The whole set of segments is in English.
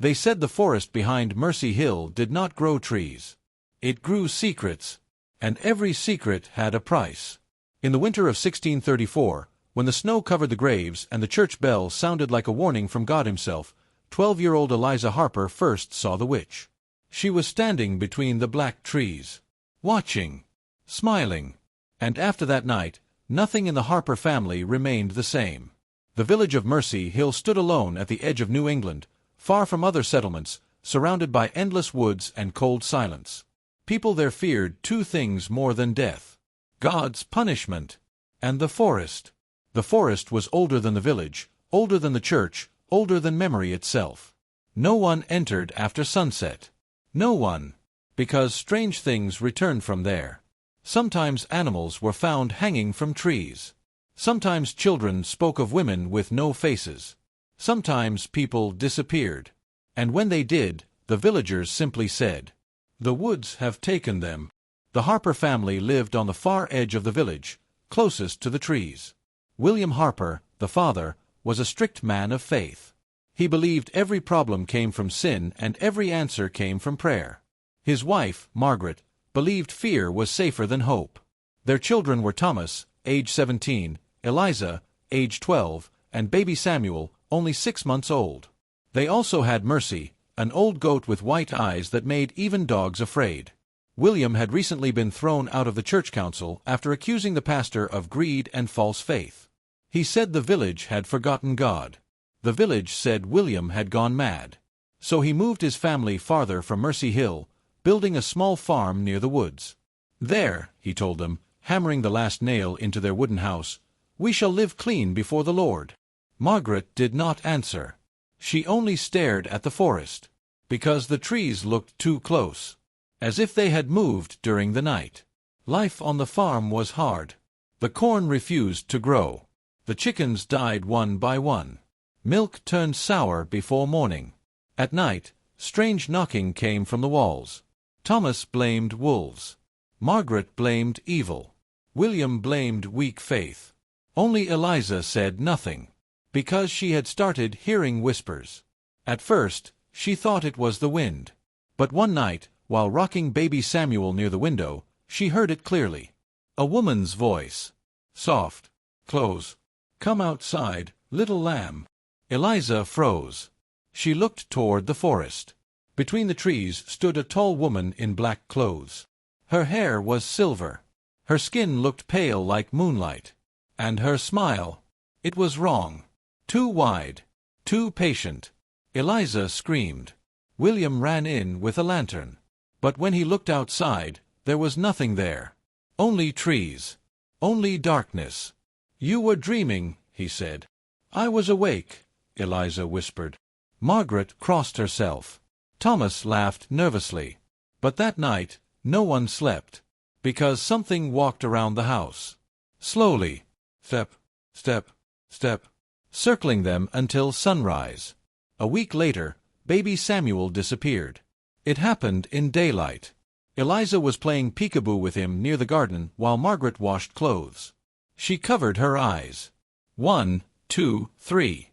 They said the forest behind Mercy Hill did not grow trees. It grew secrets, and every secret had a price. In the winter of 1634, when the snow covered the graves and the church bell sounded like a warning from God himself, 12-year-old Eliza Harper first saw the witch. She was standing between the black trees, watching, smiling. And after that night, nothing in the Harper family remained the same. The village of Mercy Hill stood alone at the edge of New England, far from other settlements, surrounded by endless woods and cold silence. People there feared two things more than death: God's punishment and the forest. The forest was older than the village, older than the church, older than memory itself. No one entered after sunset. No one, because strange things returned from there. Sometimes animals were found hanging from trees. Sometimes children spoke of women with no faces. Sometimes people disappeared. And when they did, the villagers simply said, "The woods have taken them." The Harper family lived on the far edge of the village, closest to the trees. William Harper, the father, was a strict man of faith. He believed every problem came from sin and every answer came from prayer. His wife, Margaret, believed fear was safer than hope. Their children were Thomas, age 17, Eliza, age 12, and baby Samuel, only 6 months old. They also had Mercy, an old goat with white eyes that made even dogs afraid. William had recently been thrown out of the church council after accusing the pastor of greed and false faith. He said the village had forgotten God. The village said William had gone mad. So he moved his family farther from Mercy Hill, building a small farm near the woods. "There," he told them, hammering the last nail into their wooden house, "we shall live clean before the Lord." Margaret did not answer. She only stared at the forest, because the trees looked too close, as if they had moved during the night. Life on the farm was hard. The corn refused to grow. The chickens died one by one. Milk turned sour before morning. At night, strange knocking came from the walls. Thomas blamed wolves. Margaret blamed evil. William blamed weak faith. Only Eliza said nothing, because she had started hearing whispers. At first, she thought it was the wind. But one night, while rocking baby Samuel near the window, she heard it clearly. A woman's voice. Soft. "Close. Come outside, little lamb." Eliza froze. She looked toward the forest. Between the trees stood a tall woman in black clothes. Her hair was silver. Her skin looked pale like moonlight. And her smile. It was wrong. Too wide. Too patient. Eliza screamed. William ran in with a lantern. But when he looked outside, there was nothing there. Only trees. Only darkness. "You were dreaming," he said. "I was awake," Eliza whispered. Margaret crossed herself. Thomas laughed nervously. But that night, no one slept, because something walked around the house. Slowly. Step, step, step. Circling them until sunrise. A week later, baby Samuel disappeared. It happened in daylight. Eliza was playing peekaboo with him near the garden while Margaret washed clothes. She covered her eyes. 1, 2, 3.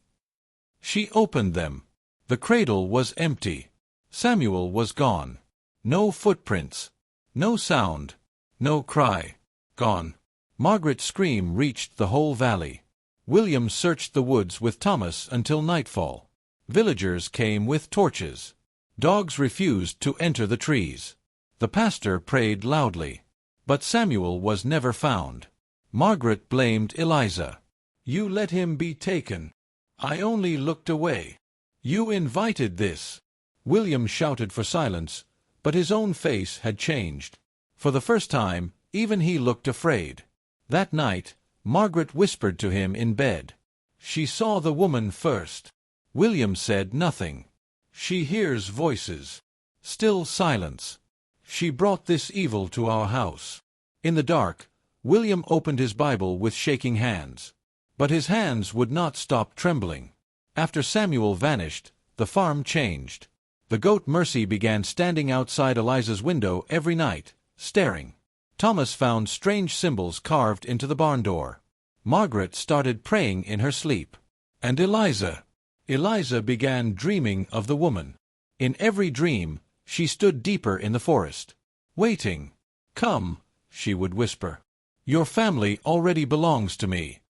She opened them. The cradle was empty. Samuel was gone. No footprints. No sound. No cry. Gone. Margaret's scream reached the whole valley. William searched the woods with Thomas until nightfall. Villagers came with torches. Dogs refused to enter the trees. The pastor prayed loudly. But Samuel was never found. Margaret blamed Eliza. "You let him be taken. I only looked away. You invited this." William shouted for silence, but his own face had changed. For the first time, even he looked afraid. That night, Margaret whispered to him in bed. She saw the woman first. William said nothing. "She hears voices." Still silence. "She brought this evil to our house." In the dark, William opened his Bible with shaking hands. But his hands would not stop trembling. After Samuel vanished, the farm changed. The goat Mercy began standing outside Eliza's window every night, staring. Thomas found strange symbols carved into the barn door. Margaret started praying in her sleep. And Eliza. Eliza began dreaming of the woman. In every dream, she stood deeper in the forest, waiting. "Come," she would whisper. "Your family already belongs to me."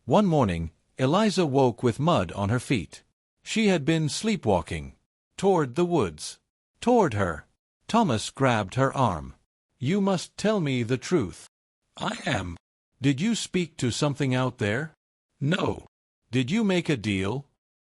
One morning, Eliza woke with mud on her feet. She had been sleepwalking. Toward the woods. Toward her. Thomas grabbed her arm. "You must tell me the truth." "I am." "Did you speak to something out there?" "No." "Did you make a deal?"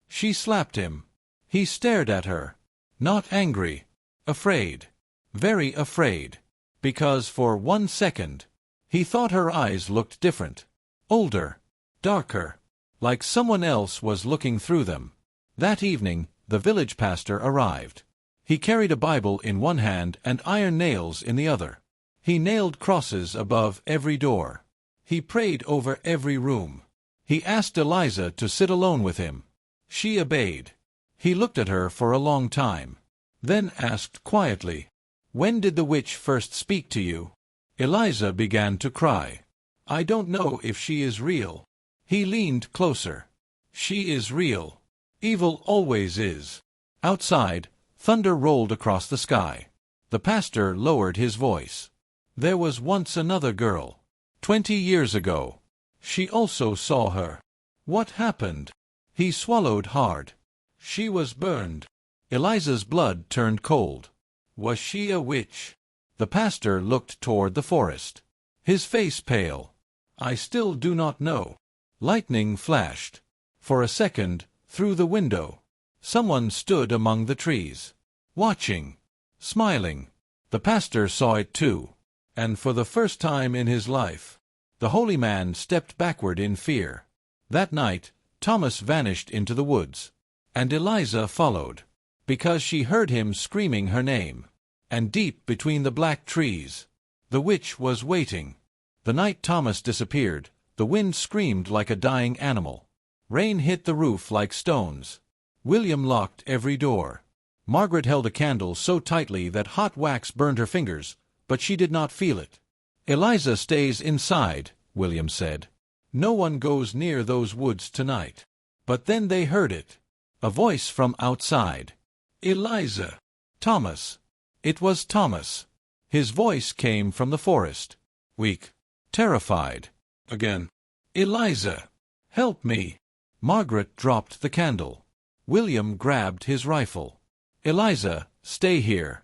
She slapped him. He stared at her. Not angry. Afraid. Very afraid. Because for 1 second, he thought her eyes looked different. Older. Darker. Like someone else was looking through them. That evening, the village pastor arrived. He carried a Bible in one hand and iron nails in the other. He nailed crosses above every door. He prayed over every room. He asked Eliza to sit alone with him. She obeyed. He looked at her for a long time. Then asked quietly, "When did the witch first speak to you?" Eliza began to cry. "I don't know if she is real." He leaned closer. "She is real. Evil always is." Outside, thunder rolled across the sky. The pastor lowered his voice. "There was once another girl. 20 years ago. She also saw her." "What happened?" He swallowed hard. "She was burned." Eliza's blood turned cold. "Was she a witch?" The pastor looked toward the forest. His face pale. "I still do not know." Lightning flashed. For a second, through the window. Someone stood among the trees. Watching. Smiling. The pastor saw it too. And for the first time in his life, the holy man stepped backward in fear. That night, Thomas vanished into the woods. And Eliza followed. Because she heard him screaming her name. And deep between the black trees, the witch was waiting. The night Thomas disappeared, the wind screamed like a dying animal. Rain hit the roof like stones. William locked every door. Margaret held a candle so tightly that hot wax burned her fingers, but she did not feel it. "Eliza stays inside," William said. "No one goes near those woods tonight." But then they heard it. A voice from outside. "Eliza!" "Thomas!" It was Thomas. His voice came from the forest. Weak. Terrified. Again. "Eliza! Help me!" Margaret dropped the candle. William grabbed his rifle. "Eliza, stay here."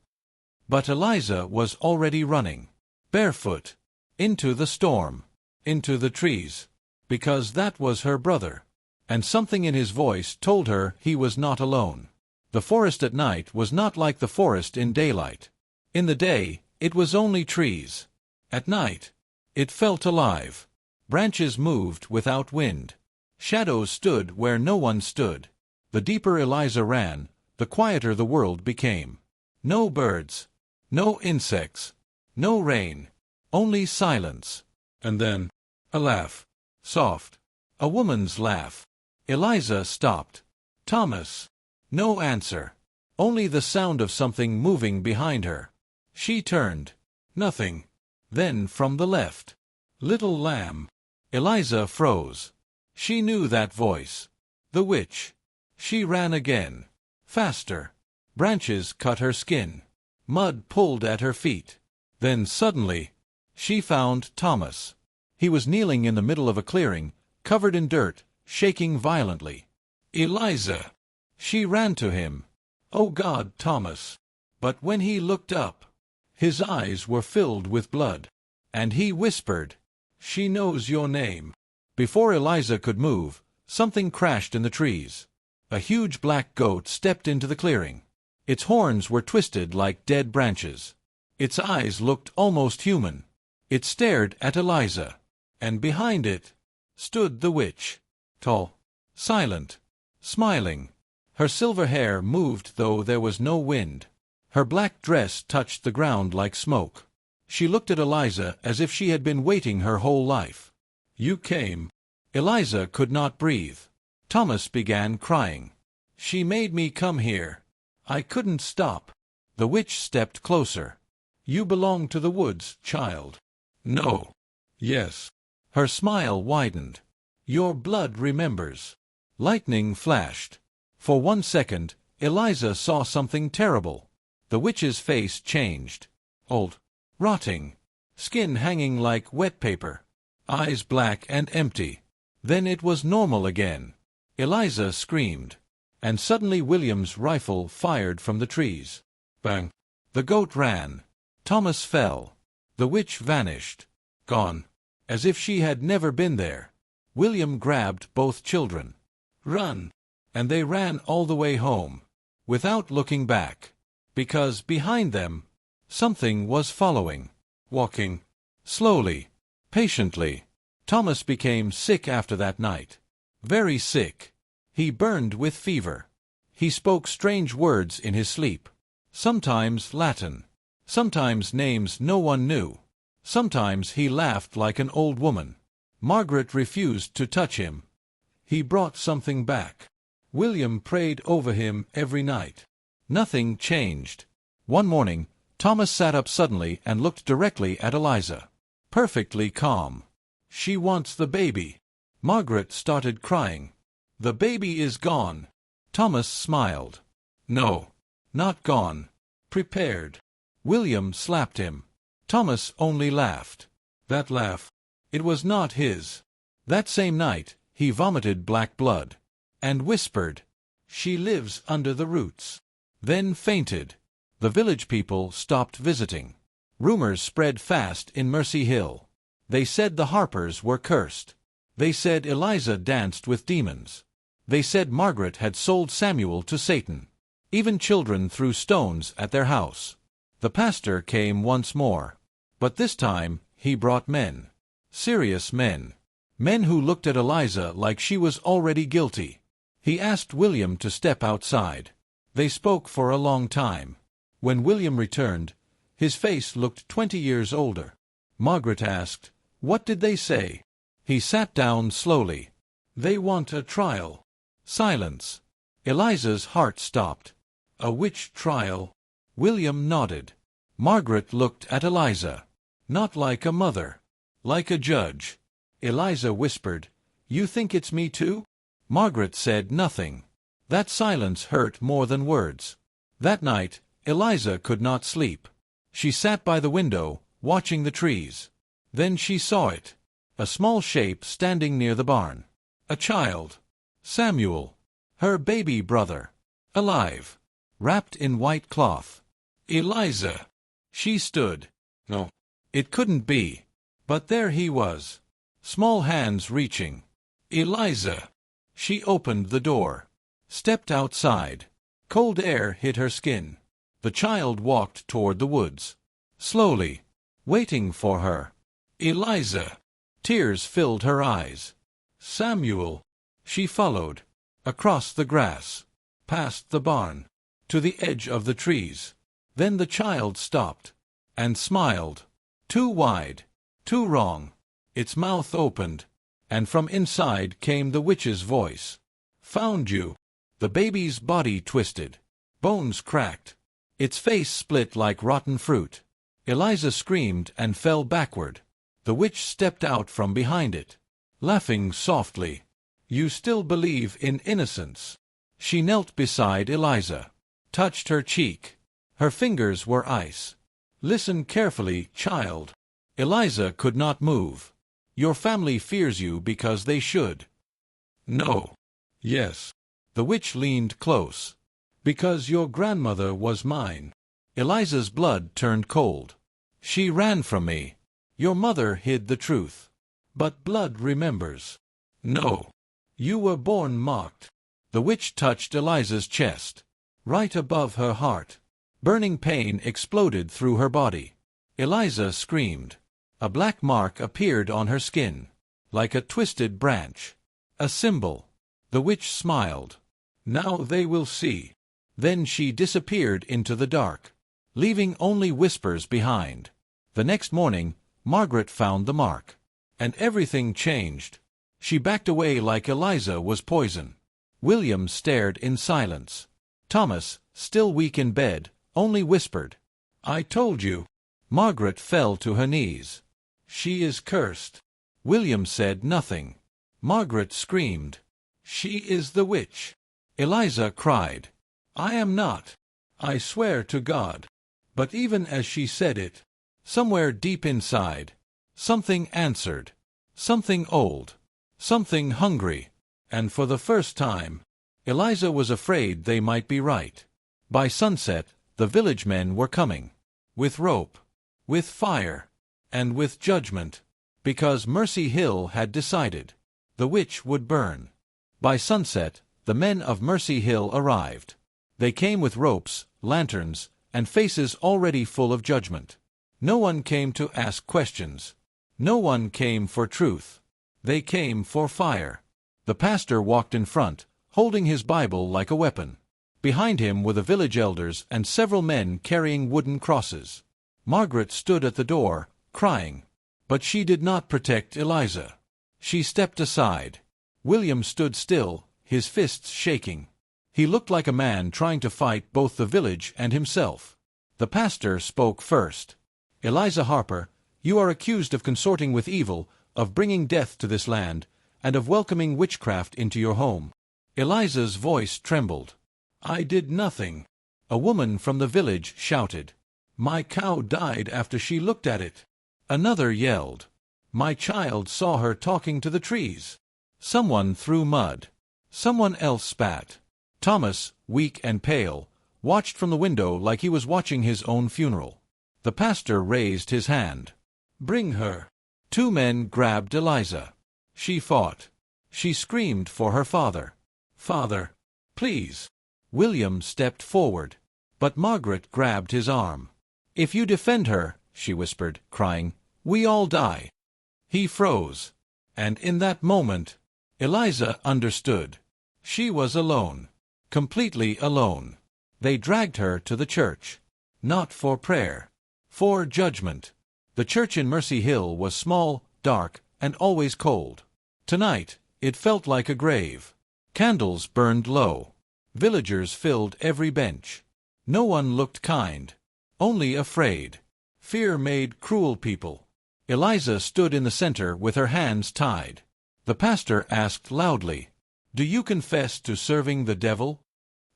But Eliza was already running. Barefoot. Into the storm. Into the trees. Because that was her brother. And something in his voice told her he was not alone. The forest at night was not like the forest in daylight. In the day, it was only trees. At night, it felt alive. Branches moved without wind. Shadows stood where no one stood. The deeper Eliza ran, the quieter the world became. No birds. No insects. No rain. Only silence. And then, a laugh. Soft. A woman's laugh. Eliza stopped. "Thomas." No answer. Only the sound of something moving behind her. She turned. Nothing. Then from the left. "Little lamb." Eliza froze. She knew that voice. The witch. She ran again. Faster. Branches cut her skin. Mud pulled at her feet. Then suddenly, she found Thomas. He was kneeling in the middle of a clearing, covered in dirt, shaking violently. "Eliza!" She ran to him. "Oh God, Thomas!" But when he looked up, his eyes were filled with blood. And he whispered, "She knows your name." Before Eliza could move, something crashed in the trees. A huge black goat stepped into the clearing. Its horns were twisted like dead branches. Its eyes looked almost human. It stared at Eliza. And behind it stood the witch. Tall. Silent. Smiling. Her silver hair moved though there was no wind. Her black dress touched the ground like smoke. She looked at Eliza as if she had been waiting her whole life. "You came." Eliza could not breathe. Thomas began crying. "She made me come here. I couldn't stop." The witch stepped closer. "You belong to the woods, child." "No." "Yes." Her smile widened. "Your blood remembers." Lightning flashed. For 1 second, Eliza saw something terrible. The witch's face changed. Old, rotting, skin hanging like wet paper, eyes black and empty. Then it was normal again. Eliza screamed, and suddenly William's rifle fired from the trees. Bang! The goat ran. Thomas fell. The witch vanished. Gone. As if she had never been there. William grabbed both children. Run! And they ran all the way home, without looking back, because behind them, something was following, walking, slowly, patiently. Thomas became sick after that night. Very sick. He burned with fever. He spoke strange words in his sleep. Sometimes Latin. Sometimes names no one knew. Sometimes he laughed like an old woman. Margaret refused to touch him. He brought something back. William prayed over him every night. Nothing changed. One morning, Thomas sat up suddenly and looked directly at Eliza. Perfectly calm. She wants the baby. Margaret started crying. The baby is gone. Thomas smiled. No, not gone. Prepared. William slapped him. Thomas only laughed. That laugh, it was not his. That same night, he vomited black blood, and whispered, "She lives under the roots." Then fainted. The village people stopped visiting. Rumors spread fast in Mercy Hill. They said the Harpers were cursed. They said Eliza danced with demons. They said Margaret had sold Samuel to Satan. Even children threw stones at their house. The pastor came once more. But this time he brought men. Serious men. Men who looked at Eliza like she was already guilty. He asked William to step outside. They spoke for a long time. When William returned, his face looked 20 years older. Margaret asked, "What did they say?" He sat down slowly. "They want a trial." Silence. Eliza's heart stopped. "A witch trial?" William nodded. Margaret looked at Eliza. Not like a mother. Like a judge. Eliza whispered, "You think it's me too?" Margaret said nothing. That silence hurt more than words. That night, Eliza could not sleep. She sat by the window, watching the trees. Then she saw it. A small shape standing near the barn. A child. Samuel. Her baby brother. Alive. Wrapped in white cloth. Eliza. She stood. No. It couldn't be. But there he was. Small hands reaching. Eliza. She opened the door. Stepped outside. Cold air hit her skin. The child walked toward the woods. Slowly. Waiting for her. Eliza. Tears filled her eyes. Samuel. She followed. Across the grass. Past the barn. To the edge of the trees. Then the child stopped. And smiled. Too wide. Too wrong. Its mouth opened. And from inside came the witch's voice. "Found you." The baby's body twisted. Bones cracked. Its face split like rotten fruit. Eliza screamed and fell backward. The witch stepped out from behind it, laughing softly. "You still believe in innocence." She knelt beside Eliza, touched her cheek. Her fingers were ice. "Listen carefully, child." Eliza could not move. "Your family fears you because they should." "No." "Yes." The witch leaned close. "Because your grandmother was mine." Eliza's blood turned cold. "She ran from me. Your mother hid the truth. But blood remembers." "No." "You were born mocked." The witch touched Eliza's chest, right above her heart. Burning pain exploded through her body. Eliza screamed. A black mark appeared on her skin, like a twisted branch. A symbol. The witch smiled. "Now they will see." Then she disappeared into the dark, leaving only whispers behind. The next morning, Margaret found the mark. And everything changed. She backed away like Eliza was poison. William stared in silence. Thomas, still weak in bed, only whispered, "I told you." Margaret fell to her knees. "She is cursed." William said nothing. Margaret screamed, "She is the witch." Eliza cried. "I am not. I swear to God." But even as she said it, somewhere deep inside, something answered. Something old. Something hungry. And for the first time, Eliza was afraid they might be right. By sunset, the village men were coming. With rope. With fire. And with judgment. Because Mercy Hill had decided. The witch would burn. By sunset, the men of Mercy Hill arrived. They came with ropes, lanterns, and faces already full of judgment. No one came to ask questions. No one came for truth. They came for fire. The pastor walked in front, holding his Bible like a weapon. Behind him were the village elders and several men carrying wooden crosses. Margaret stood at the door, crying. But she did not protect Eliza. She stepped aside. William stood still, his fists shaking. He looked like a man trying to fight both the village and himself. The pastor spoke first. "Eliza Harper, you are accused of consorting with evil, of bringing death to this land, and of welcoming witchcraft into your home." Eliza's voice trembled. "I did nothing." A woman from the village shouted. "My cow died after she looked at it." Another yelled. "My child saw her talking to the trees." Someone threw mud. Someone else spat. Thomas, weak and pale, watched from the window like he was watching his own funeral. The pastor raised his hand. "Bring her." Two men grabbed Eliza. She fought. She screamed for her father. "Father, please." William stepped forward. But Margaret grabbed his arm. "If you defend her," she whispered, crying, "we all die." He froze. And in that moment, Eliza understood. She was alone. Completely alone. They dragged her to the church. Not for prayer. For judgment. The church in Mercy Hill was small, dark, and always cold. Tonight, it felt like a grave. Candles burned low. Villagers filled every bench. No one looked kind. Only afraid. Fear made cruel people. Eliza stood in the center with her hands tied. The pastor asked loudly, "Do you confess to serving the devil?"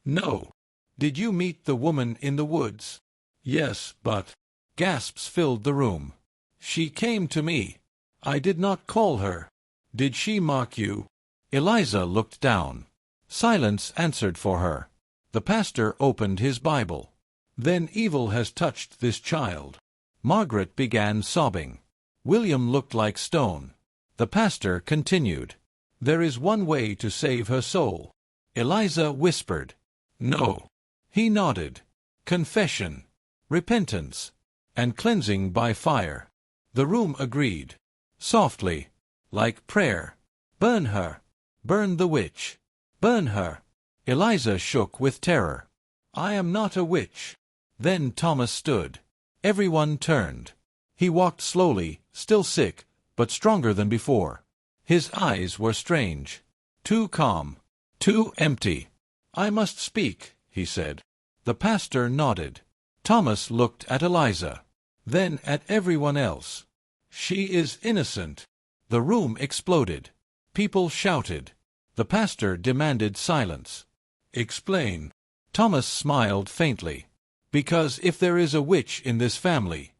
"No." "Did you meet the woman in the woods?" "Yes, but—" Gasps filled the room. "She came to me. I did not call her." "Did she mock you?" Eliza looked down. Silence answered for her. The pastor opened his Bible. "Then evil has touched this child." Margaret began sobbing. William looked like stone. The pastor continued, "There is one way to save her soul." Eliza whispered, "No." He nodded. "Confession, repentance, and cleansing by fire." The room agreed. Softly, like prayer. "Burn her. Burn the witch. Burn her." Eliza shook with terror. "I am not a witch." Then Thomas stood. Everyone turned. He walked slowly, still sick, but stronger than before. His eyes were strange. Too calm. Too empty. "I must speak," he said. The pastor nodded. Thomas looked at Eliza. Then at everyone else. "She is innocent." The room exploded. People shouted. The pastor demanded silence. "Explain." Thomas smiled faintly. "Because if there is a witch in this family—"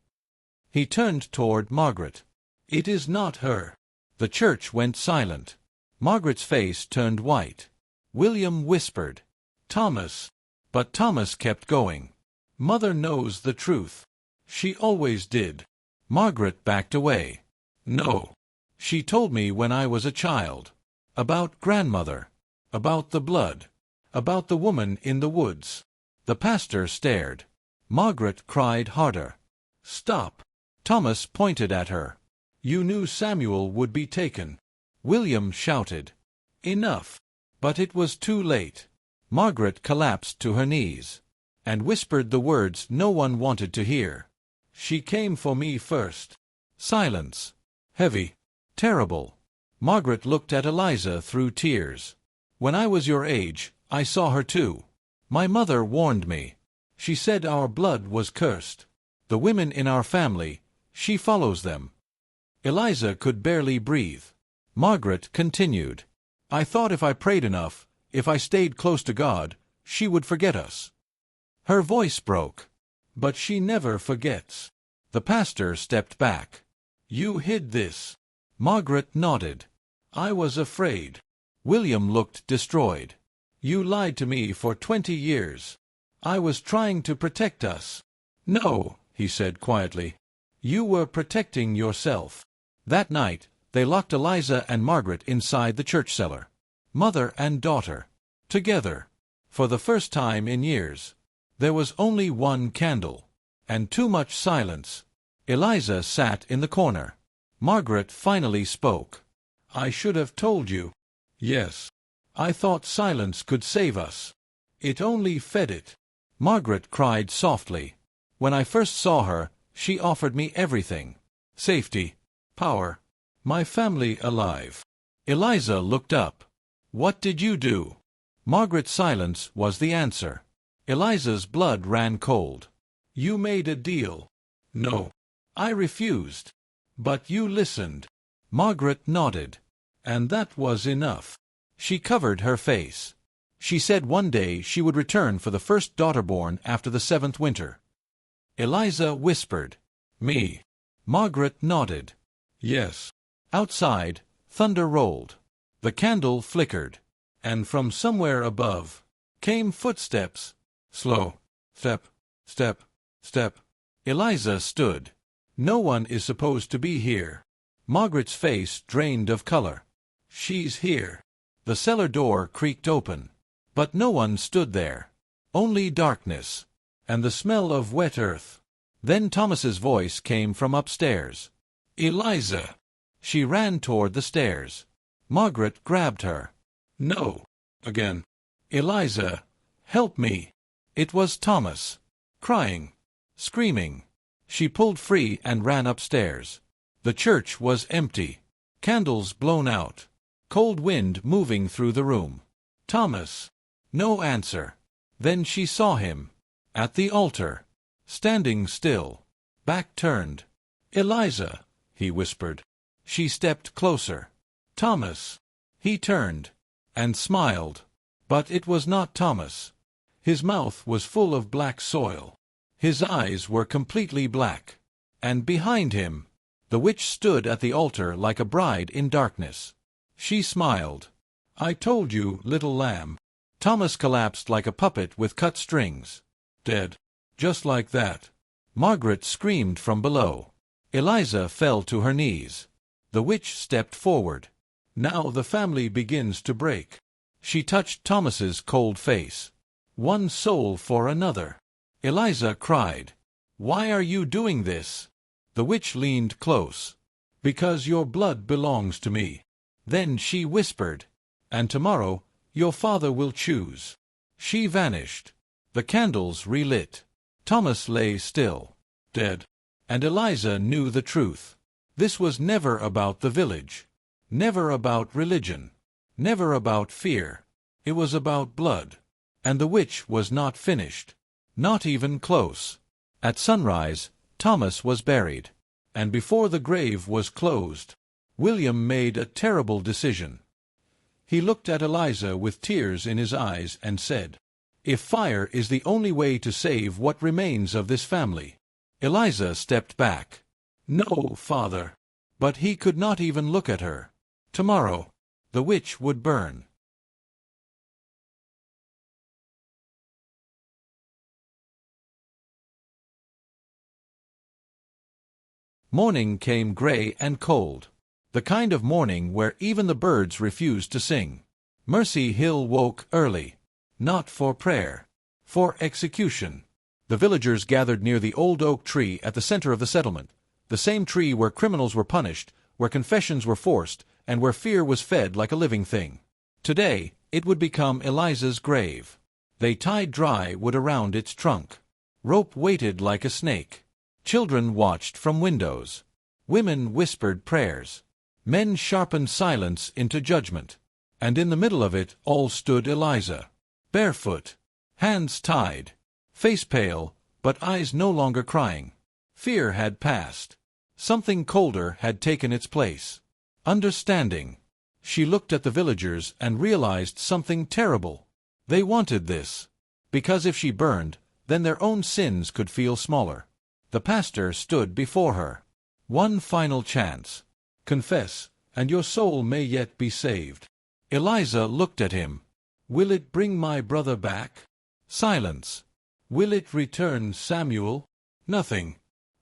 He turned toward Margaret. "It is not her." The church went silent. Margaret's face turned white. William whispered, "Thomas." But Thomas kept going. "Mother knows the truth. She always did." Margaret backed away. "No. She told me when I was a child. About grandmother. About the blood. About the woman in the woods." The pastor stared. Margaret cried harder. "Stop." Thomas pointed at her. "You knew Samuel would be taken." William shouted, "Enough." But it was too late. Margaret collapsed to her knees and whispered the words no one wanted to hear. "She came for me first." Silence. Heavy. Terrible. Margaret looked at Eliza through tears. "When I was your age, I saw her too. My mother warned me. She said our blood was cursed. The women in our family, she follows them." Eliza could barely breathe. Margaret continued, "I thought if I prayed enough, If I stayed close to God, she would forget us." Her voice broke. "But she never forgets." The pastor stepped back. "You hid this." Margaret nodded. "I was afraid." William looked destroyed. "You lied to me for 20 years. I was trying to protect us." "No," he said quietly. "You were protecting yourself." That night, they locked Eliza and Margaret inside the church cellar. Mother and daughter. Together. For the first time in years. There was only one candle. And too much silence. Eliza sat in the corner. Margaret finally spoke. "I should have told you." "Yes. I thought silence could save us. It only fed it." Margaret cried softly. "When I first saw her, she offered me everything. Safety. Power. My family alive." Eliza looked up. "What did you do?" Margaret's silence was the answer. Eliza's blood ran cold. "You made a deal." "No. I refused." "But you listened." Margaret nodded. "And that was enough." She covered her face. She said one day she would return for the first daughter born after the 7th winter. Eliza whispered, "Me." Margaret nodded. "Yes." Outside, thunder rolled. The candle flickered. And from somewhere above came footsteps. Slow. Step, step, step. Eliza stood. "No one is supposed to be here." Margaret's face drained of color. "She's here." The cellar door creaked open. But no one stood there. Only darkness. And the smell of wet earth. Then Thomas's voice came from upstairs. "Eliza!" She ran toward the stairs. Margaret grabbed her. "No." Again. "Eliza, help me." It was Thomas. Crying. Screaming. She pulled free and ran upstairs. The church was empty. Candles blown out. Cold wind moving through the room. "Thomas." No answer. Then she saw him. At the altar. Standing still. Back turned. "Eliza," he whispered. She stepped closer. "Thomas." He turned. And smiled. But it was not Thomas. His mouth was full of black soil. His eyes were completely black. And behind him, the witch stood at the altar like a bride in darkness. She smiled. "I told you, little lamb." Thomas collapsed like a puppet with cut strings. Dead. Just like that. Margaret screamed from below. Eliza fell to her knees. The witch stepped forward. "Now the family begins to break." She touched Thomas's cold face. "One soul for another." Eliza cried. "Why are you doing this?" The witch leaned close. "Because your blood belongs to me." Then she whispered, "And tomorrow your father will choose." She vanished. The candles relit. Thomas lay still, dead. And Eliza knew the truth. This was never about the village. Never about religion. Never about fear. It was about blood. And the witch was not finished. Not even close. At sunrise, Thomas was buried. And before the grave was closed, William made a terrible decision. He looked at Eliza with tears in his eyes and said, "If fire is the only way to save what remains of this family." Eliza stepped back. "No, father." But he could not even look at her. Tomorrow, the witch would burn. Morning came gray and cold. The kind of morning where even the birds refused to sing. Mercy Hill woke early. Not for prayer. For execution. The villagers gathered near the old oak tree at the center of the settlement. The same tree where criminals were punished, where confessions were forced, and where fear was fed like a living thing. Today, it would become Eliza's grave. They tied dry wood around its trunk. Rope waited like a snake. Children watched from windows. Women whispered prayers. Men sharpened silence into judgment. And in the middle of it all stood Eliza. Barefoot. Hands tied. Face pale, but eyes no longer crying. Fear had passed. Something colder had taken its place. Understanding. She looked at the villagers and realized something terrible. They wanted this. Because if she burned, then their own sins could feel smaller. The pastor stood before her. One final chance. Confess, and your soul may yet be saved. Eliza looked at him. Will it bring my brother back? Silence. Will it return Samuel? Nothing.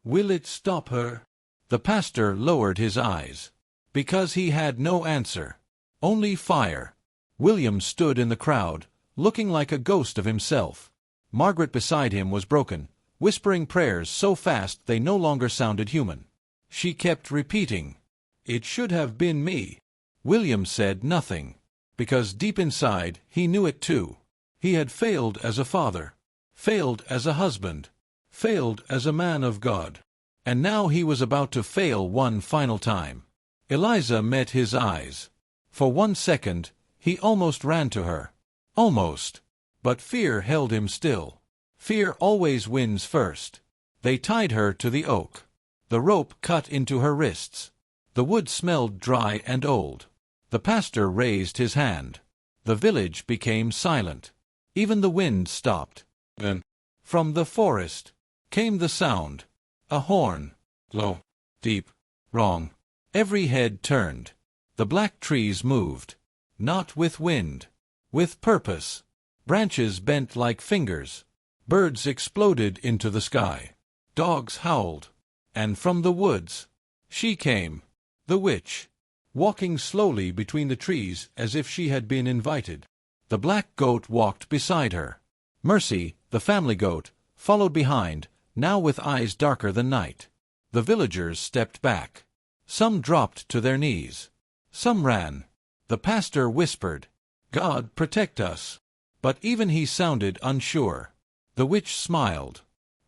Will it stop her? The pastor lowered his eyes. Because he had no answer. Only fire. William stood in the crowd, looking like a ghost of himself. Margaret beside him was broken, whispering prayers so fast they no longer sounded human. She kept repeating, "It should have been me." William said nothing, because deep inside he knew it too. He had failed as a father, failed as a husband, failed as a man of God. And now he was about to fail one final time. Eliza met his eyes. For 1 second, he almost ran to her. Almost. But fear held him still. Fear always wins first. They tied her to the oak. The rope cut into her wrists. The wood smelled dry and old. The pastor raised his hand. The village became silent. Even the wind stopped. Then, from the forest, came the sound. A horn. Low, deep, wrong. Every head turned. The black trees moved. Not with wind. With purpose. Branches bent like fingers. Birds exploded into the sky. Dogs howled. And from the woods, she came. The witch. Walking slowly between the trees as if she had been invited. The black goat walked beside her. Mercy, the family goat, followed behind, now with eyes darker than night. The villagers stepped back. Some dropped to their knees. Some ran. The pastor whispered, "God protect us." But even he sounded unsure. The witch smiled.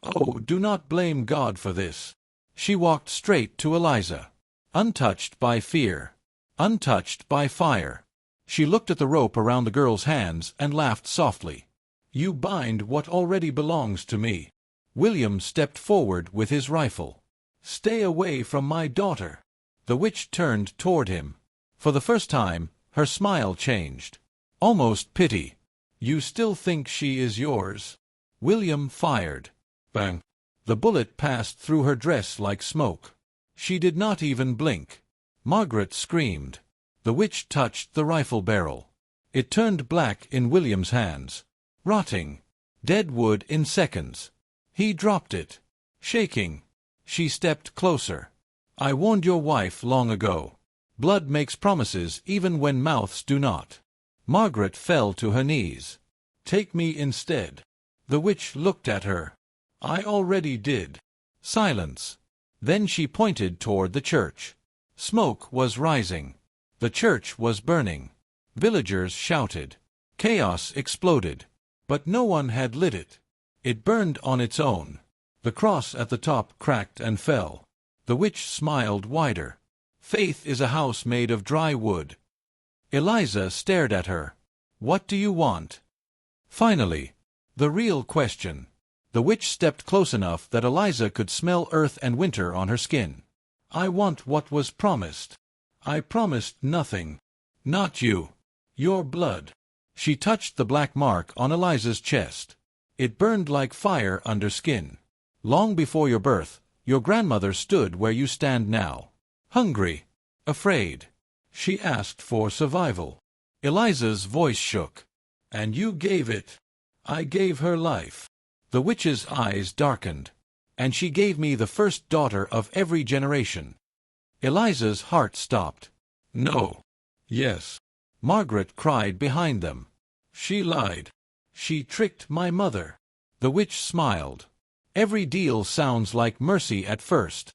"Oh, do not blame God for this." She walked straight to Eliza. Untouched by fear. Untouched by fire. She looked at the rope around the girl's hands and laughed softly. "You bind what already belongs to me." William stepped forward with his rifle. "Stay away from my daughter." The witch turned toward him. For the first time, her smile changed. Almost pity. "You still think she is yours?" William fired. Bang! The bullet passed through her dress like smoke. She did not even blink. Margaret screamed. The witch touched the rifle barrel. It turned black in William's hands. Rotting. Dead wood in seconds. He dropped it. Shaking. She stepped closer. "I warned your wife long ago. Blood makes promises even when mouths do not." Margaret fell to her knees. "Take me instead." The witch looked at her. "I already did." Silence. Then she pointed toward the church. Smoke was rising. The church was burning. Villagers shouted. Chaos exploded. But no one had lit it. It burned on its own. The cross at the top cracked and fell. The witch smiled wider. "Faith is a house made of dry wood." Eliza stared at her. "What do you want?" Finally, the real question. The witch stepped close enough that Eliza could smell earth and winter on her skin. "I want what was promised." "I promised nothing." "Not you. Your blood." She touched the black mark on Eliza's chest. It burned like fire under skin. "Long before your birth, your grandmother stood where you stand now. Hungry. Afraid. She asked for survival." Eliza's voice shook. "And you gave it." "I gave her life." The witch's eyes darkened. "And she gave me the first daughter of every generation." Eliza's heart stopped. "No." "Yes." Margaret cried behind them. "She lied. She tricked my mother." The witch smiled. "Every deal sounds like mercy at first."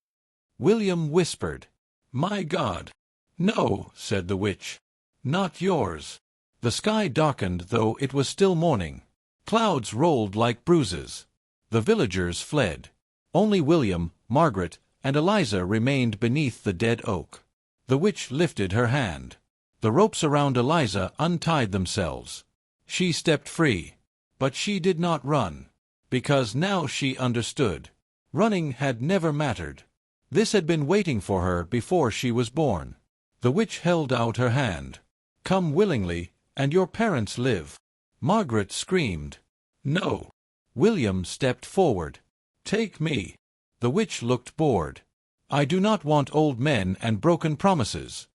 William whispered, "My God." "No," said the witch. "Not yours." The sky darkened, though it was still morning. Clouds rolled like bruises. The villagers fled. Only William, Margaret, and Eliza remained beneath the dead oak. The witch lifted her hand. The ropes around Eliza untied themselves. She stepped free. But she did not run. Because now she understood. Running had never mattered. This had been waiting for her before she was born. The witch held out her hand. "Come willingly, and your parents live." Margaret screamed. "No." William stepped forward. "Take me." The witch looked bored. "I do not want old men and broken promises."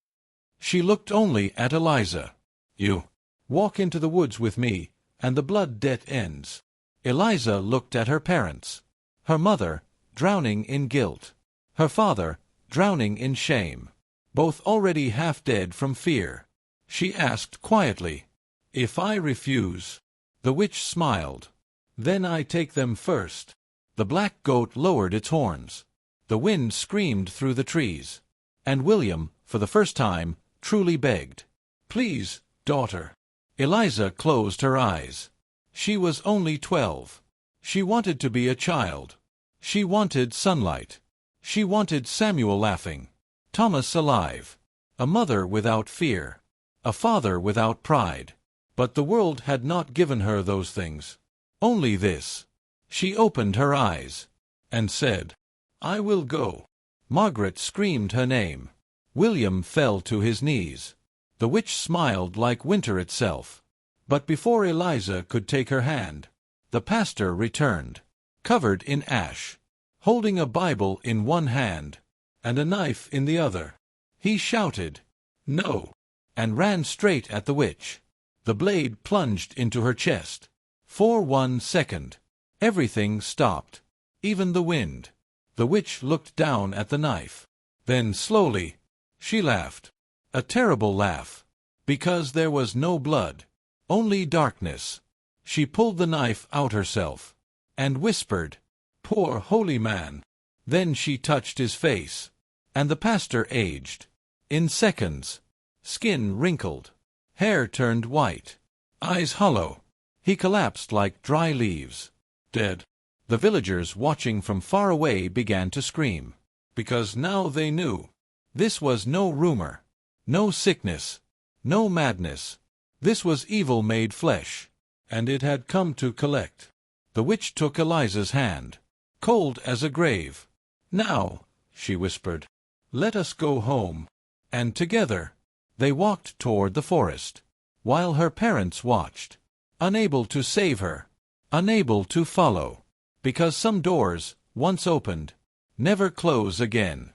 She looked only at Eliza. "You walk into the woods with me, and the blood debt ends." Eliza looked at her parents. Her mother, drowning in guilt. Her father, drowning in shame. Both already half dead from fear. She asked quietly, "If I refuse?" The witch smiled. "Then I take them first." The black goat lowered its horns. The wind screamed through the trees. And William, for the first time, truly begged, "Please, daughter." Eliza closed her eyes. She was only 12. She wanted to be a child. She wanted sunlight. She wanted Samuel laughing, Thomas alive, a mother without fear, a father without pride. But the world had not given her those things. Only this. She opened her eyes and said, "I will go." Margaret screamed her name. William fell to his knees. The witch smiled like winter itself. But before Eliza could take her hand, the pastor returned, covered in ash, holding a Bible in one hand and a knife in the other. He shouted, "No," and ran straight at the witch. The blade plunged into her chest. For 1 second, everything stopped, even the wind. The witch looked down at the knife. Then slowly, she laughed. A terrible laugh. Because there was no blood, only darkness. She pulled the knife out herself, and whispered, "Poor holy man." Then she touched his face, and the pastor aged. In seconds, skin wrinkled, hair turned white, eyes hollow. He collapsed like dry leaves, dead. The villagers watching from far away began to scream, because now they knew. This was no rumor, no sickness, no madness. This was evil made flesh, and it had come to collect. The witch took Eliza's hand, cold as a grave. "Now," she whispered, "let us go home." And together, they walked toward the forest, while her parents watched, unable to save her, unable to follow, because some doors, once opened, never close again.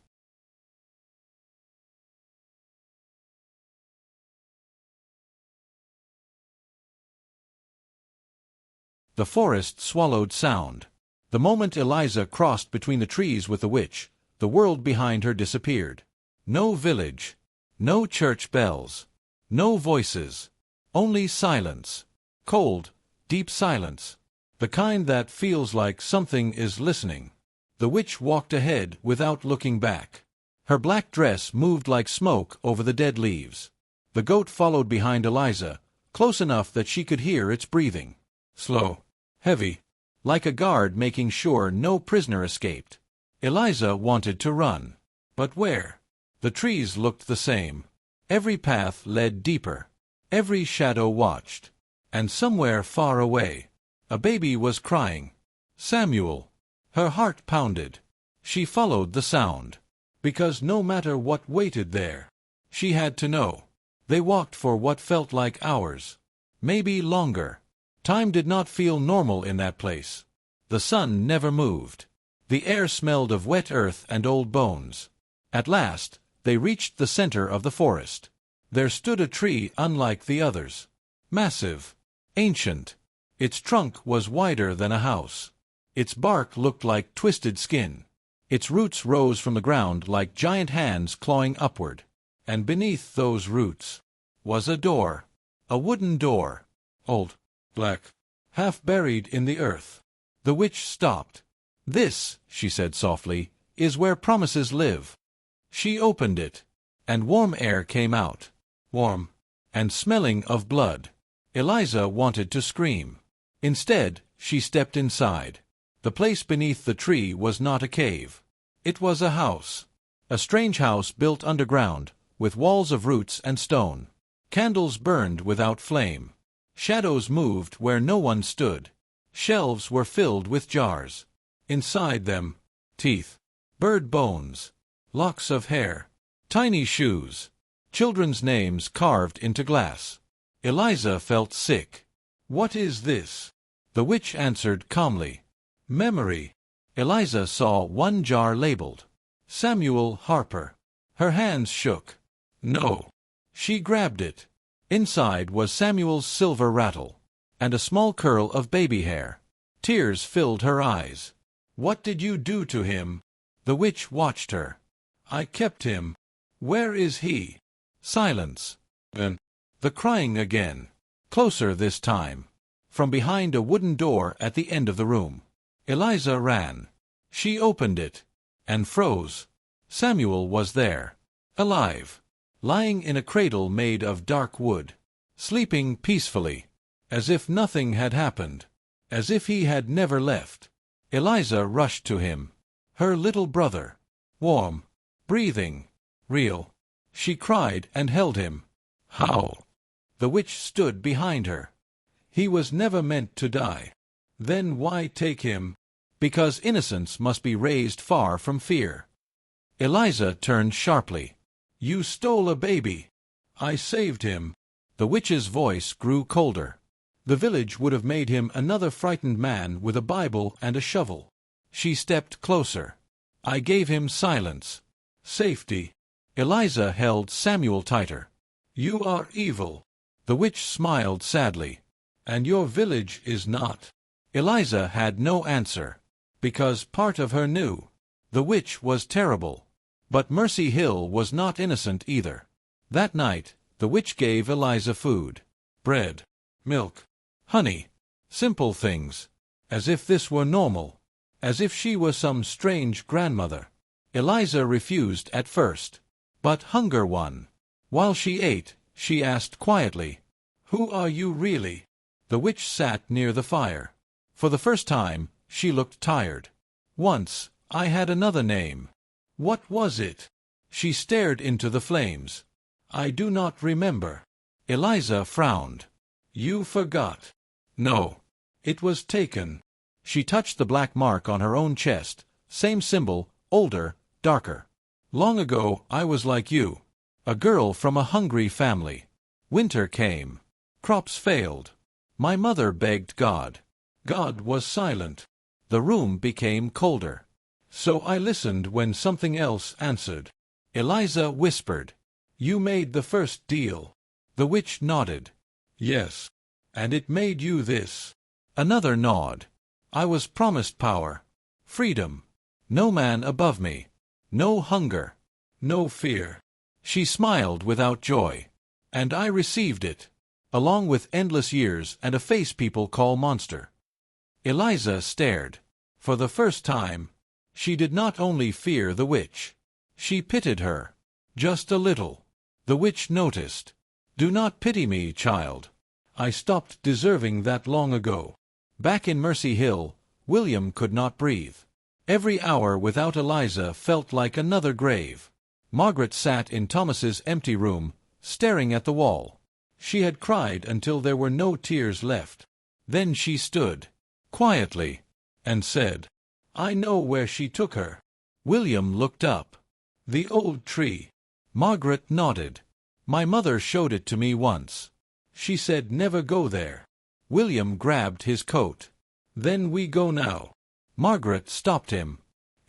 The forest swallowed sound. The moment Eliza crossed between the trees with the witch, the world behind her disappeared. No village, no church bells, no voices, only silence. Cold, deep silence, the kind that feels like something is listening. The witch walked ahead without looking back. Her black dress moved like smoke over the dead leaves. The goat followed behind Eliza, close enough that she could hear its breathing. Slow, heavy, like a guard making sure no prisoner escaped. Eliza wanted to run. But where? The trees looked the same. Every path led deeper. Every shadow watched. And somewhere far away, a baby was crying. Samuel. Her heart pounded. She followed the sound. Because no matter what waited there, she had to know. They walked for what felt like hours. Maybe longer. Time did not feel normal in that place. The sun never moved. The air smelled of wet earth and old bones. At last, they reached the center of the forest. There stood a tree unlike the others. Massive. Ancient. Its trunk was wider than a house. Its bark looked like twisted skin. Its roots rose from the ground like giant hands clawing upward. And beneath those roots was a door. A wooden door. Old. Black. Half buried in the earth. The witch stopped. "This," she said softly, "is where promises live." She opened it, and warm air came out. Warm. And smelling of blood. Eliza wanted to scream. Instead, she stepped inside. The place beneath the tree was not a cave. It was a house. A strange house built underground, with walls of roots and stone. Candles burned without flame. Shadows moved where no one stood. Shelves were filled with jars. Inside them, teeth, bird bones, locks of hair, tiny shoes. children's names carved into glass. Eliza felt sick. "What is this?" The witch answered calmly. "Memory." Eliza saw one jar labeled, "Samuel Harper." Her hands shook. "No." She grabbed it. Inside was Samuel's silver rattle, and a small curl of baby hair. Tears filled her eyes. "What did you do to him?" The witch watched her. "I kept him." "Where is he?" Silence. Then the crying again. Closer this time. From behind a wooden door at the end of the room. Eliza ran. She opened it, and froze. Samuel was there, alive, lying in a cradle made of dark wood, sleeping peacefully, as if nothing had happened, as if he had never left. Eliza rushed to him. Her little brother. Warm, breathing, real. She cried and held him. "How?" The witch stood behind her. "He was never meant to die." "Then why take him?" "Because innocence must be raised far from fear." Eliza turned sharply. "You stole a baby." "I saved him." The witch's voice grew colder. The village would have made him another frightened man with a Bible and a shovel. She stepped closer. "I gave him silence. Safety." Eliza held Samuel tighter. "You are evil." The witch smiled sadly. "And your village is not." Eliza had no answer, because part of her knew. The witch was terrible. But Mercy Hill was not innocent either. That night, the witch gave Eliza food. Bread, milk, honey. Simple things. As if this were normal. As if she were some strange grandmother. Eliza refused at first. But hunger won. While she ate, she asked quietly, "Who are you really?" The witch sat near the fire. For the first time, she looked tired. "Once, I had another name." "What was it?" She stared into the flames. "I do not remember." Eliza frowned. "You forgot." "No. It was taken." She touched the black mark on her own chest. Same symbol, older, darker. "Long ago, I was like you. A girl from a hungry family. Winter came. Crops failed. My mother begged God. God was silent. The room became colder. So I listened when something else answered." Eliza whispered, "You made the first deal." The witch nodded. "Yes. And it made you this." Another nod. "I was promised power. Freedom. No man above me. No hunger. No fear." She smiled without joy. "And I received it. Along with endless years and a face people call monster." Eliza stared. For the first time, she did not only fear the witch. She pitied her. Just a little. The witch noticed. "Do not pity me, child. I stopped deserving that long ago." Back in Mercy Hill, William could not breathe. Every hour without Eliza felt like another grave. Margaret sat in Thomas's empty room, staring at the wall. She had cried until there were no tears left. Then she stood, quietly, and said, "I know where she took her." William looked up. "The old tree." Margaret nodded. "My mother showed it to me once. She said never go there." William grabbed his coat. "Then we go now." Margaret stopped him.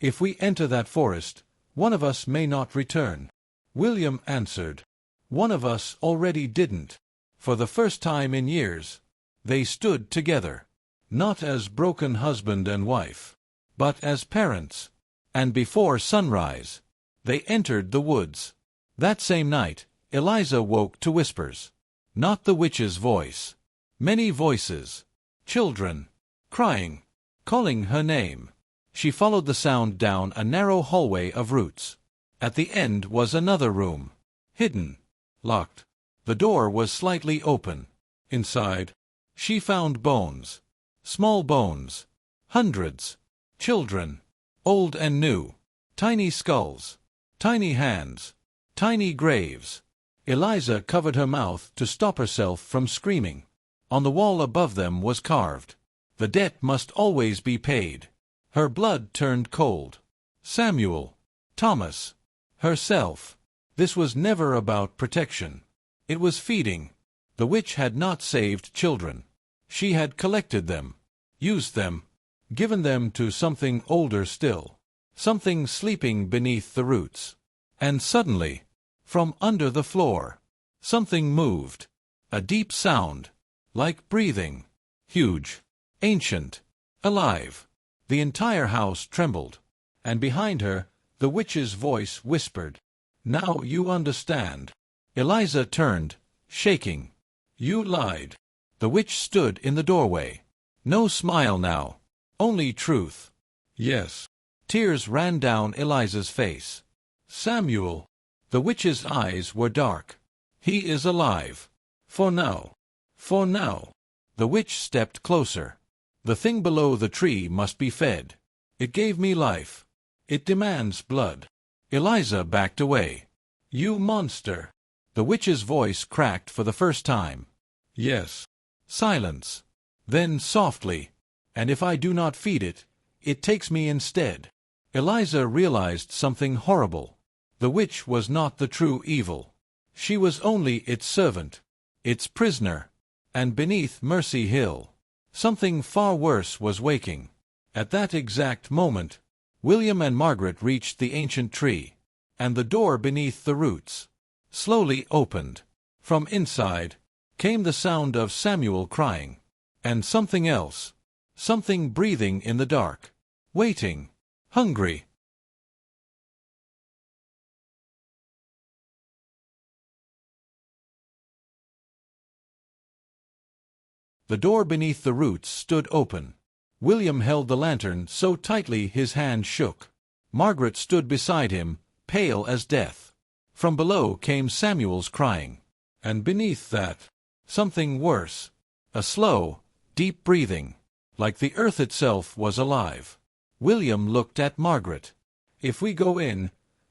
"If we enter that forest, one of us may not return." William answered, "One of us already didn't." For the first time in years, they stood together, not as broken husband and wife, but as parents. And before sunrise, they entered the woods. That same night, Eliza woke to whispers. Not the witch's voice. Many voices. Children. Crying. Calling her name. She followed the sound down a narrow hallway of roots. At the end was another room. Hidden. Locked. The door was slightly open. Inside, she found bones. Small bones. Hundreds. Children. Old and new. Tiny skulls. Tiny hands. Tiny graves. Eliza covered her mouth to stop herself from screaming. On the wall above them was carved, "The debt must always be paid." Her blood turned cold. Samuel. Thomas. Herself. This was never about protection. It was feeding. The witch had not saved children. She had collected them, used them, given them to something older still, something sleeping beneath the roots. And suddenly, from under the floor, something moved. A deep sound, like breathing, huge, ancient, alive. The entire house trembled, and behind her, the witch's voice whispered, "Now you understand." Eliza turned, shaking. "You lied." The witch stood in the doorway. No smile now, only truth. "Yes." Tears ran down Eliza's face. "Samuel." The witch's eyes were dark. "He is alive. For now. For now." The witch stepped closer. "The thing below the tree must be fed. It gave me life. It demands blood." Eliza backed away. "You monster." The witch's voice cracked for the first time. "Yes." Silence. Then softly, "And if I do not feed it, it takes me instead." Eliza realized something horrible. The witch was not the true evil. She was only its servant, its prisoner. And beneath Mercy Hill, something far worse was waking. At that exact moment, William and Margaret reached the ancient tree, and the door beneath the roots slowly opened. From inside came the sound of Samuel crying, and something else, something breathing in the dark, waiting, hungry. The door beneath the roots stood open. William held the lantern so tightly his hand shook. Margaret stood beside him, pale as death. From below came Samuel's crying. And beneath that, something worse. A slow, deep breathing, like the earth itself was alive. William looked at Margaret. "If we go in,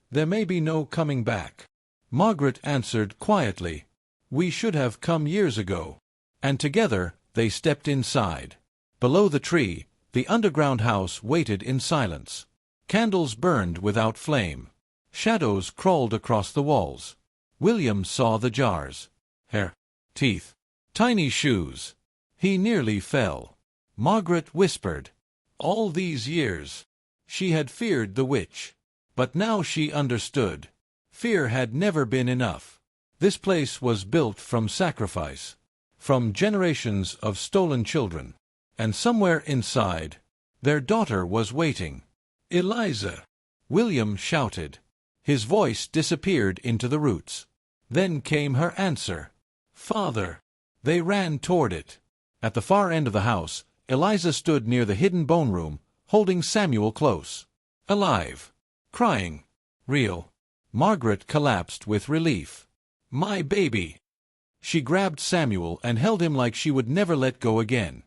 there may be no coming back." Margaret answered quietly, "We should have come years ago." And together they stepped inside. Below the tree, the underground house waited in silence. Candles burned without flame. Shadows crawled across the walls. William saw the jars. Hair, teeth, tiny shoes. He nearly fell. Margaret whispered, "All these years." She had feared the witch. But now she understood. Fear had never been enough. This place was built from sacrifice, from generations of stolen children. And somewhere inside, their daughter was waiting. "Eliza!" William shouted. His voice disappeared into the roots. Then came her answer. "Father!" They ran toward it. At the far end of the house, Eliza stood near the hidden bone room, holding Samuel close. Alive. Crying. Real. Margaret collapsed with relief. "My baby!" She grabbed Samuel and held him like she would never let go again.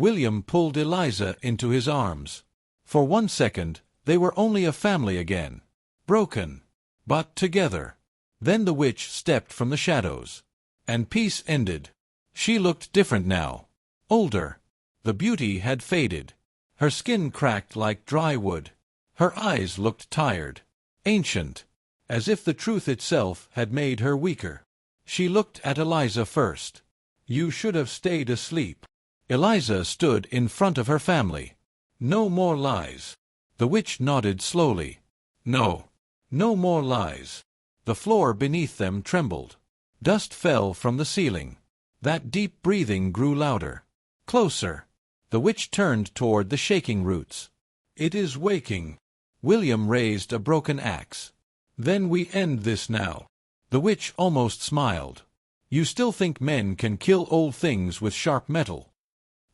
William pulled Eliza into his arms. For 1 second, they were only a family again. Broken, but together. Then the witch stepped from the shadows. And peace ended. She looked different now. Older. The beauty had faded. Her skin cracked like dry wood. Her eyes looked tired. Ancient. As if the truth itself had made her weaker. She looked at Eliza first. "You should have stayed asleep." Eliza stood in front of her family. "No more lies." The witch nodded slowly. "No. No more lies." The floor beneath them trembled. Dust fell from the ceiling. That deep breathing grew louder. Closer. The witch turned toward the shaking roots. "It is waking." William raised a broken axe. "Then we end this now." The witch almost smiled. "You still think men can kill old things with sharp metal?"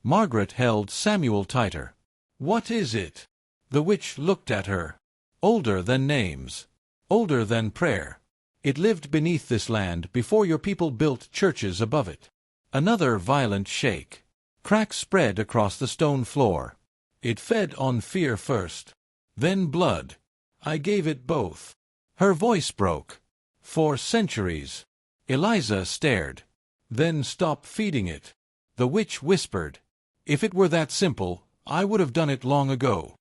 Margaret held Samuel tighter. "What is it?" The witch looked at her. "Older than names. Older than prayer. It lived beneath this land before your people built churches above it." Another violent shake. Cracks spread across the stone floor. "It fed on fear first. Then blood. I gave it both." Her voice broke. "For centuries." Eliza stared. "Then stop feeding it." The witch whispered. "If it were that simple, I would have done it long ago."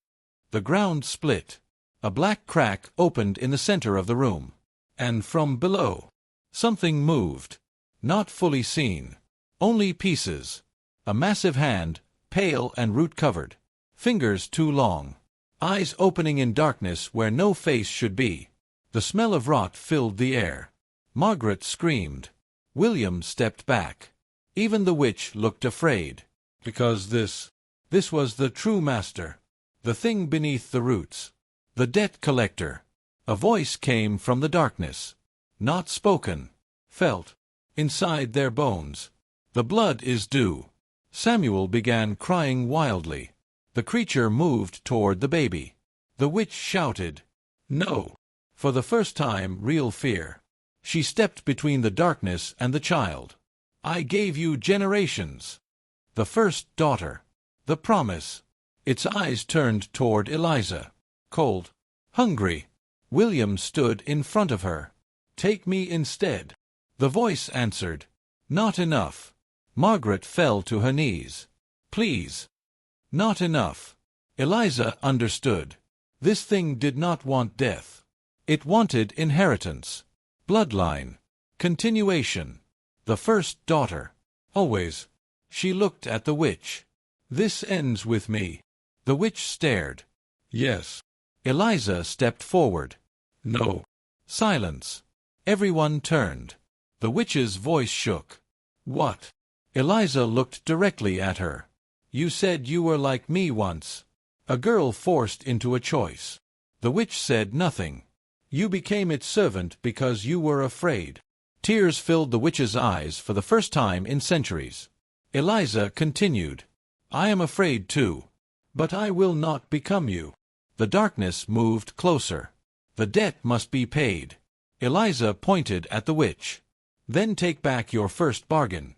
The ground split. A black crack opened in the center of the room. And from below, something moved. Not fully seen. Only pieces. A massive hand, pale and root-covered. Fingers too long. Eyes opening in darkness where no face should be. The smell of rot filled the air. Margaret screamed. William stepped back. Even the witch looked afraid. Because this was the true master. The thing beneath the roots. The debt collector. A voice came from the darkness. Not spoken. Felt. Inside their bones. The blood is due. Samuel began crying wildly. The creature moved toward the baby. The witch shouted, "No!" For the first time, real fear. She stepped between the darkness and the child. "I gave you generations." The first daughter. The promise. Its eyes turned toward Eliza. Cold. Hungry. William stood in front of her. "Take me instead." The voice answered, "Not enough." Margaret fell to her knees. "Please." Not enough. Eliza understood. This thing did not want death. It wanted inheritance. Bloodline. Continuation. The first daughter. Always. She looked at the witch. "This ends with me." The witch stared. "Yes." Eliza stepped forward. "No." Silence. Everyone turned. The witch's voice shook. "What?" Eliza looked directly at her. "You said you were like me once. A girl forced into a choice." The witch said nothing. "You became its servant because you were afraid." Tears filled the witch's eyes for the first time in centuries. Eliza continued, "I am afraid too. But I will not become you." The darkness moved closer. "The debt must be paid." Eliza pointed at the witch. "Then take back your first bargain."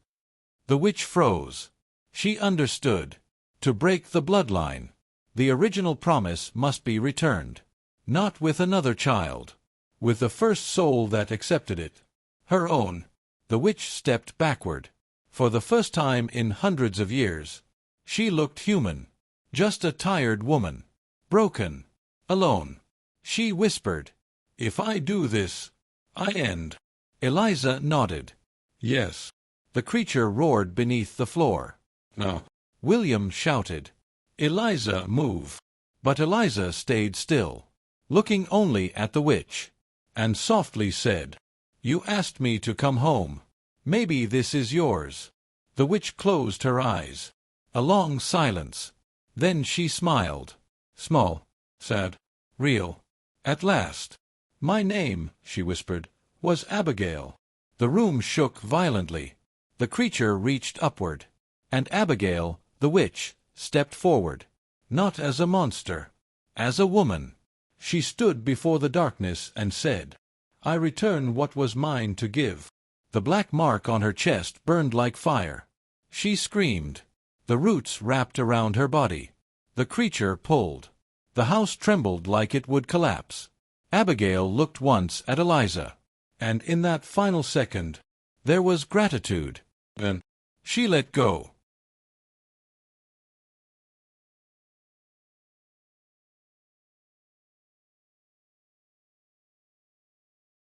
The witch froze. She understood. To break the bloodline, the original promise must be returned. Not with another child. With the first soul that accepted it. Her own. The witch stepped backward. For the first time in hundreds of years, she looked human. Just a tired woman. Broken. Alone. She whispered, "If I do this, I end." Eliza nodded. "Yes." The creature roared beneath the floor. "No." William shouted, "Eliza, move!" But Eliza stayed still, looking only at the witch, and softly said, "You asked me to come home. Maybe this is yours." The witch closed her eyes. A long silence. Then she smiled. Small, sad, real. At last. "My name," she whispered, "was Abigail." The room shook violently. The creature reached upward. And Abigail, the witch, stepped forward. Not as a monster. As a woman. She stood before the darkness and said, "I return what was mine to give." The black mark on her chest burned like fire. She screamed. The roots wrapped around her body. The creature pulled. The house trembled like it would collapse. Abigail looked once at Eliza. And in that final second, there was gratitude. Then she let go.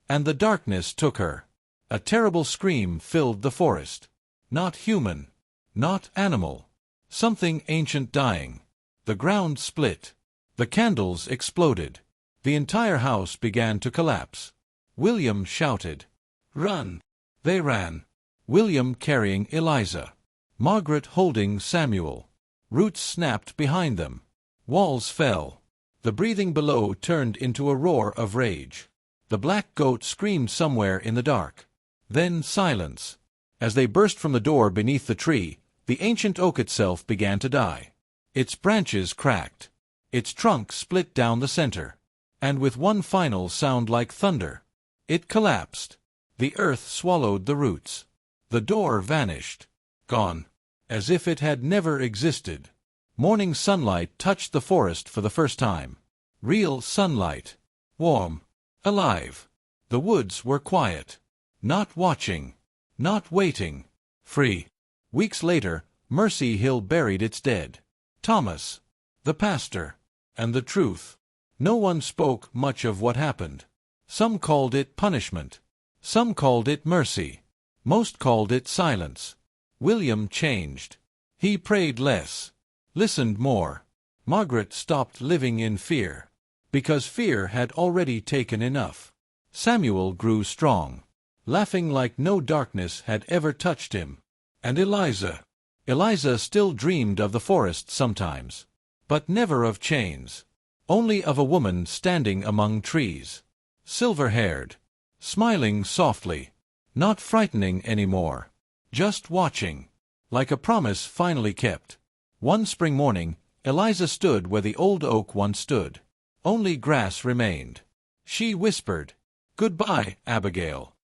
And the darkness took her. A terrible scream filled the forest. Not human. Not animal. Something ancient dying. The ground split. The candles exploded. The entire house began to collapse. William shouted, "Run!" They ran. William carrying Eliza. Margaret holding Samuel. Roots snapped behind them. Walls fell. The breathing below turned into a roar of rage. The black goat screamed somewhere in the dark. Then silence. As they burst from the door beneath the tree, the ancient oak itself began to die. Its branches cracked. Its trunk split down the center. And with one final sound like thunder, it collapsed. The earth swallowed the roots. The door vanished. Gone. As if it had never existed. Morning sunlight touched the forest for the first time. Real sunlight. Warm. Alive. The woods were quiet. Not watching. Not waiting. Free. Weeks later, Mercy Hill buried its dead. Thomas. The pastor. And the truth. No one spoke much of what happened. Some called it punishment. Some called it mercy. Most called it silence. William changed. He prayed less, listened more. Margaret stopped living in fear, because fear had already taken enough. Samuel grew strong, laughing like no darkness had ever touched him. And Eliza still dreamed of the forest sometimes, but never of chains, only of a woman standing among trees, silver-haired, smiling softly, not frightening anymore, just watching, like a promise finally kept. One spring morning, Eliza stood where the old oak once stood. Only grass remained. She whispered, "Goodbye, Abigail."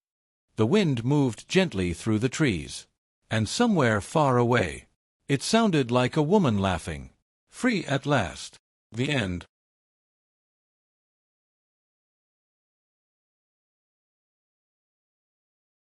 The wind moved gently through the trees, and somewhere far away, it sounded like a woman laughing. Free at last. The end.